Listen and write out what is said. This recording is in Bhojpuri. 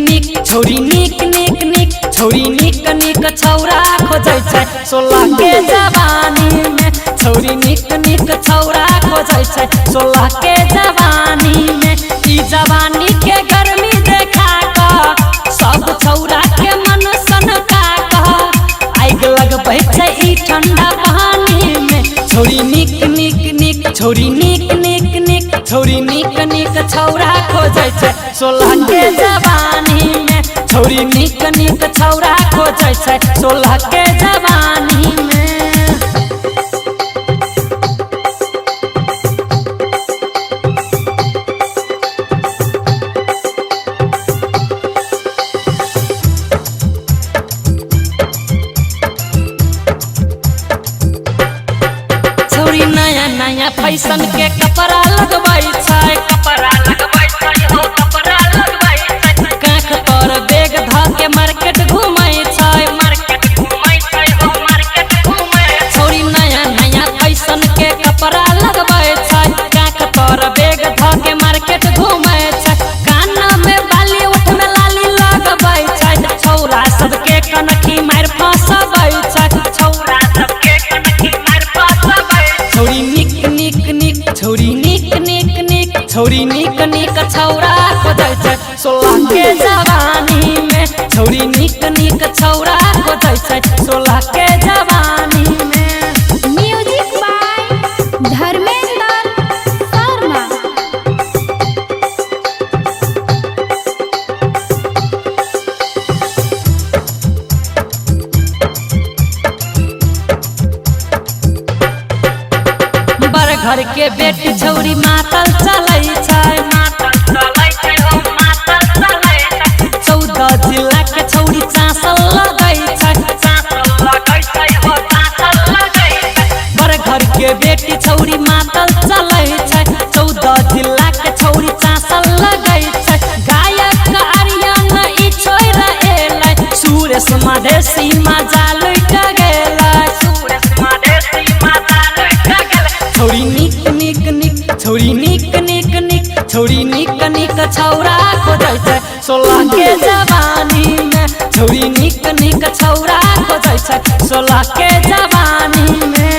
निक छोरी निक निक निक छोरी निक निक छौरा खोजै छै 16 के जवानी में छोरी निक निक छौरा खोजै छै 16 के जवानी में ई जवानी के गर्मी देखा क सब छौरा के मन सनका क आग लगबै छै ई ठंडा पानी में छोरी निक निक निक छोरी निक निक निक छोरी निक निक छौरा खोजै छै 16 के जवानी में छोरी निक निक छौरा खोजै छै 16 के जवानी में छोरी नया नया फैशन के कपड़ा लगबै छै हो कपड़ा लगबै छै काख पर बैग ध के मार्केट घुमै छै हो मार्केट घुमै छोरी नया नया फैशन के कपड़ा लगबै छै काख पर बैग ध के मार्केट घुमै छै कान में बाली ओठ में लाली लगबै छै छौरा सबके कनखी मार फंसबै छै छौरा सबके कनखी मार फंसबै छोरी निक निक निक छोरी निक निक निक छोरी निक निक छौरा खोजै छै 16 के जवानी में छोरी निक निक छौरा खोजै छै 16 के जवानी में म्यूजिक बाय धर्मेंद्र शर्मा। घर के बेटी छौरी मातल चलै छै हो मातल चलै छै 14 जिला के छौरी चासल लगै छै हो चासल लगै छै बड़ घर के बेटी छौरी मातल चलै छै 14 जिला के छौरी चासल लगै छै गायक आर्यन ई छोरा एलै सुरेश मधेसी मजा लुट गेलै सुरेश मधेसी मजा लुट गेलै छोरी निक निक निक छोरी निक निक निक छोरी निक निक छौरा खोजै छै 16 के जवानी में छोरी निक निक छौरा खोजै छै 16 के जवानी में।